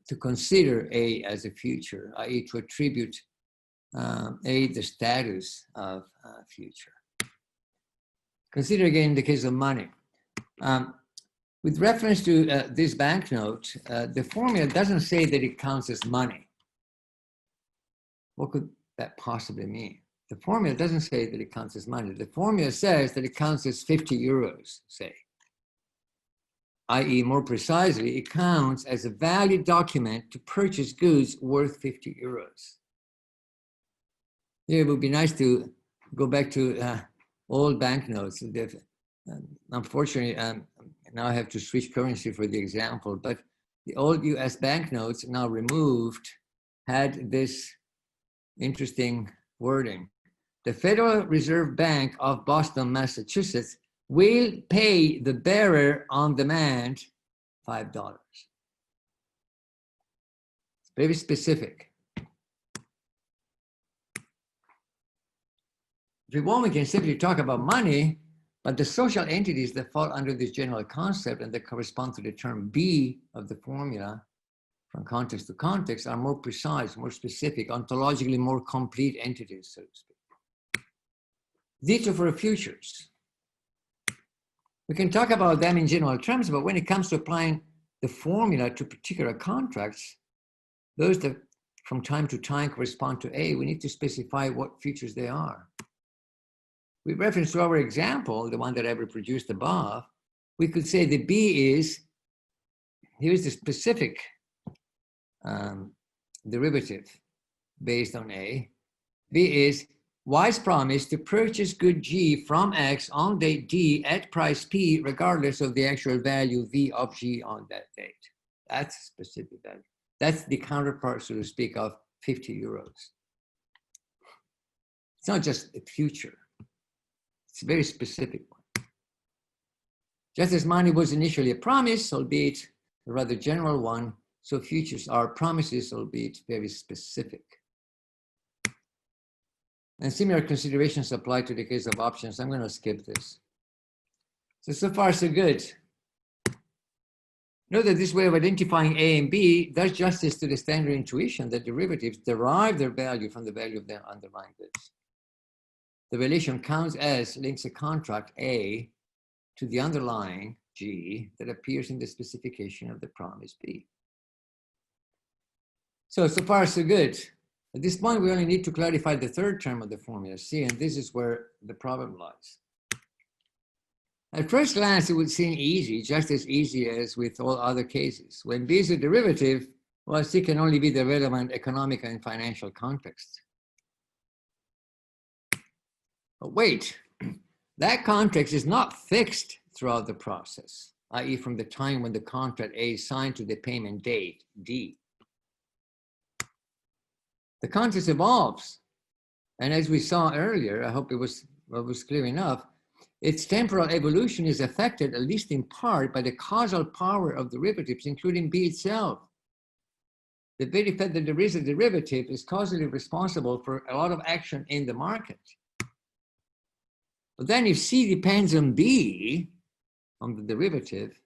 Speaker 2: i.e. to attribute A the status of future? Consider again the case of money. With reference to this banknote, the formula doesn't say that it counts as money. What could that possibly mean? The formula doesn't say that it counts as money. The formula says that it counts as 50 euros, say. I.e., more precisely, it counts as a valid document to purchase goods worth 50 euros. It would be nice to go back to old banknotes. Unfortunately, now I have to switch currency for the example, but the old US banknotes, now removed, had this interesting wording. The Federal Reserve Bank of Boston, Massachusetts will pay the bearer on demand $5. It's very specific. If we want, we can simply talk about money, but the social entities that fall under this general concept and that correspond to the term B of the formula from context to context are more precise, more specific, ontologically more complete entities, so to speak. These are for futures. We can talk about them in general terms, but when it comes to applying the formula to particular contracts, those that from time to time correspond to A, we need to specify what futures they are. With reference to our example, the one that I reproduced above, we could say the B is, here's the specific derivative based on A. B is Y's promise to purchase good G from X on date D at price P, regardless of the actual value V of G on that date. That's a specific value. That's the counterpart, so to speak, of 50 euros. It's not just a future. It's a very specific one. Just as money was initially a promise, albeit a rather general one, so futures are promises, albeit very specific. And similar considerations apply to the case of options. I'm going to skip this. So far, so good. Note that this way of identifying A and B does justice to the standard intuition that derivatives derive their value from the value of their underlying goods. The relation counts as links a contract A to the underlying G that appears in the specification of the promise B. So far, so good. At this point, we only need to clarify the third term of the formula C, and this is where the problem lies. At first glance, it would seem easy, just as easy as with all other cases. When B is a derivative, well, C can only be the relevant economic and financial context. But wait, that context is not fixed throughout the process, i.e. from the time when the contract A is signed to the payment date, D. The context evolves. And as we saw earlier, I hope it was clear enough, its temporal evolution is affected, at least in part, by the causal power of derivatives, including B itself. The very fact that there is a derivative is causally responsible for a lot of action in the market. But then if C depends on B, on the derivative,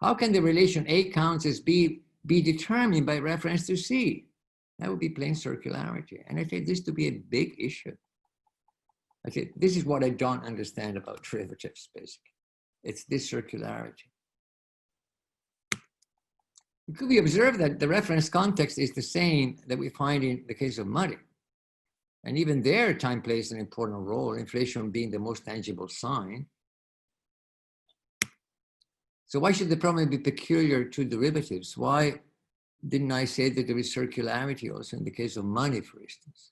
Speaker 2: how can the relation A counts as B be determined by reference to C? That would be plain circularity. And I take this to be a big issue. Okay, this is what I don't understand about derivatives, basically. It's this circularity. It could be observed that the reference context is the same that we find in the case of money. And even there, time plays an important role, inflation being the most tangible sign. So why should the problem be peculiar to derivatives? Why didn't I say that there is circularity also in the case of money, for instance?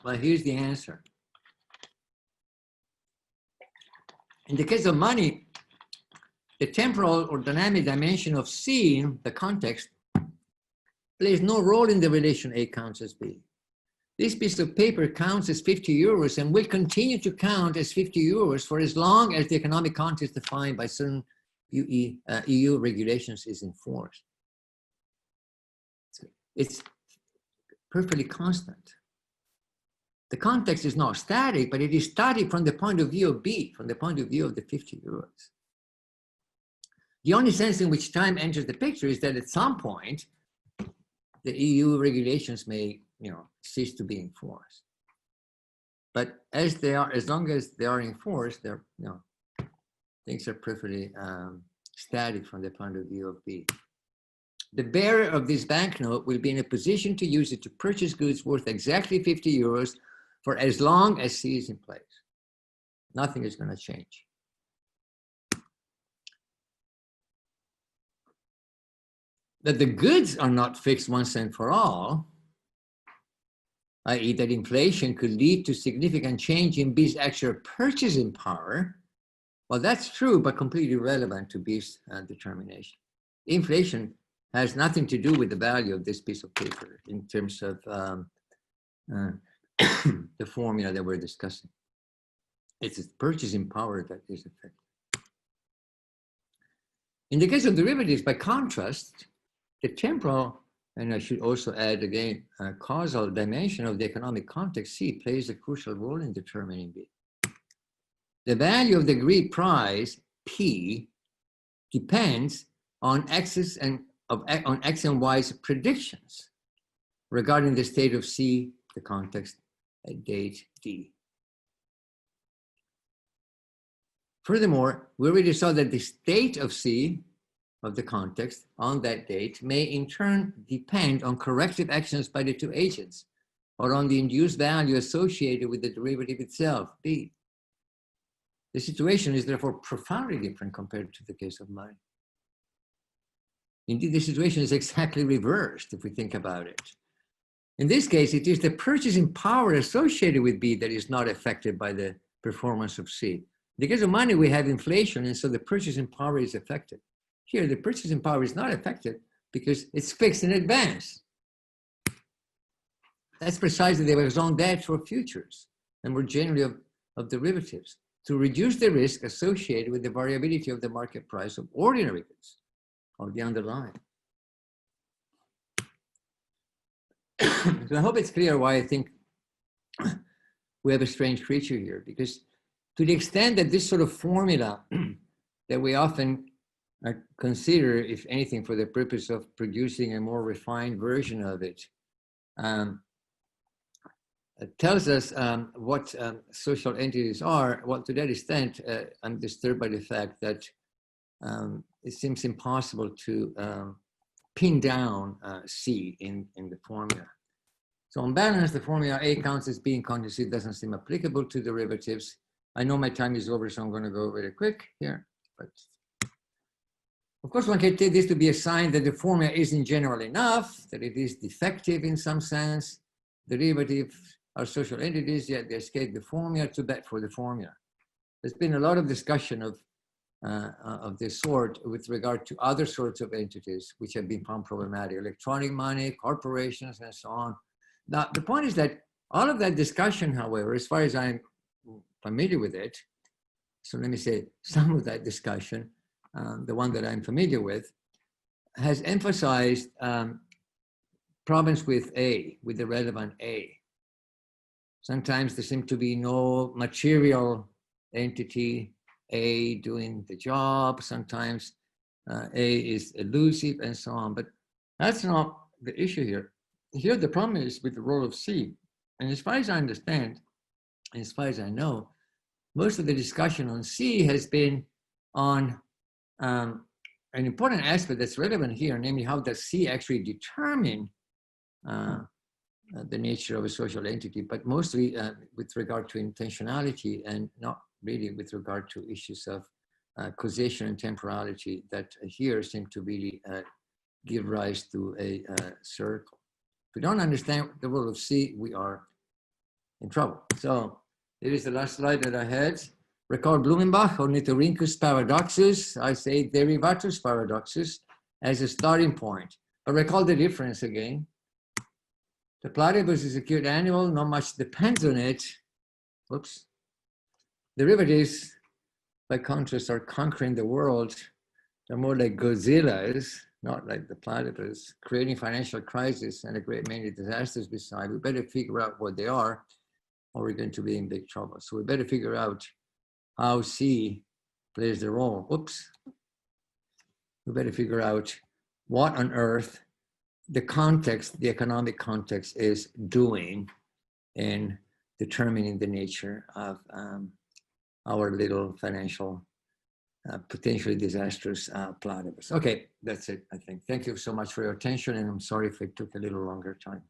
Speaker 2: Well, here's the answer. In the case of money, the temporal or dynamic dimension of C, the context, plays no role in the relation A counts as B. This piece of paper counts as 50 euros and will continue to count as 50 euros for as long as the economic context defined by certain EU regulations is enforced. It's perfectly constant. The context is not static, but it is static from the point of view of B, from the point of view of the 50 euros. The only sense in which time enters the picture is that at some point, the EU regulations may, cease to be enforced. But as long as they are enforced, they're, things are perfectly static from the point of view of B. the bearer of this banknote will be in a position to use it to purchase goods worth exactly 50 euros for as long as C is in place. Nothing is going to change. That the goods are not fixed once and for all, i.e. that inflation could lead to significant change in B's actual purchasing power. Well, that's true, but completely irrelevant to B's determination. Inflation has nothing to do with the value of this piece of paper in terms of the formula that we're discussing. It's its purchasing power that is affected. In the case of derivatives, by contrast, the temporal, and I should also add again, causal dimension of the economic context C plays a crucial role in determining B. The value of the agreed price, P, depends on X and Y's predictions regarding the state of C, the context at date D. Furthermore, we already saw that the state of C, of the context, on that date may in turn depend on corrective actions by the two agents or on the induced value associated with the derivative itself, B. The situation is therefore profoundly different compared to the case of money. Indeed, the situation is exactly reversed if we think about it. In this case, it is the purchasing power associated with B that is not affected by the performance of C. In the case of money, we have inflation, and so the purchasing power is affected. Here, the purchasing power is not affected because it's fixed in advance. That's precisely the raison d'etre for futures, and more generally of derivatives, to reduce the risk associated with the variability of the market price of ordinary goods, of the underlying. So I hope it's clear why I think we have a strange creature here, because to the extent that this sort of formula that we often consider, if anything, for the purpose of producing a more refined version of it, tells us what social entities are. Well, to that extent, I'm disturbed by the fact that it seems impossible to pin down C in the formula. So on balance, the formula A counts as being contingency doesn't seem applicable to derivatives. I know my time is over, so I'm going to go very quick here. But of course, one can take this to be a sign that the formula isn't general enough, that it is defective in some sense. Derivatives are social entities, yet they escape the formula. Too bad for the formula. There's been a lot of discussion of this sort with regard to other sorts of entities which have been found problematic, electronic money, corporations, and so on. Now, the point is that all of that discussion, however, as far as I'm familiar with it, so let me say some of that discussion, the one that I'm familiar with, has emphasized problems with A, with the relevant A. Sometimes there seems to be no material entity A doing the job. Sometimes A is elusive and so on, but that's not the issue here. Here the problem is with the role of C. And as far as I understand, and as far as I know, most of the discussion on C has been on an important aspect that's relevant here, namely how does C actually determine the nature of a social entity, but mostly with regard to intentionality and not really with regard to issues of causation and temporality that here seem to really give rise to a circle. If we don't understand the role of C, we are in trouble. So here is the last slide that I had. Recall Blumenbach, Ornithorhynchus Paradoxus. I say Derivatus Paradoxus as a starting point. But recall the difference again. The platypus is a cute animal, not much depends on it. Whoops. Derivatives, by contrast, are conquering the world. They're more like Godzillas, not like the platypus, creating financial crisis and a great many disasters beside. We better figure out what they are, or we're going to be in big trouble. So we better figure out how C plays the role. Oops. We better figure out what on earth the context, the economic context, is doing in determining the nature of our little financial potentially disastrous platypus. Okay, that's it, I think. Thank you so much for your attention, and I'm sorry if it took a little longer time.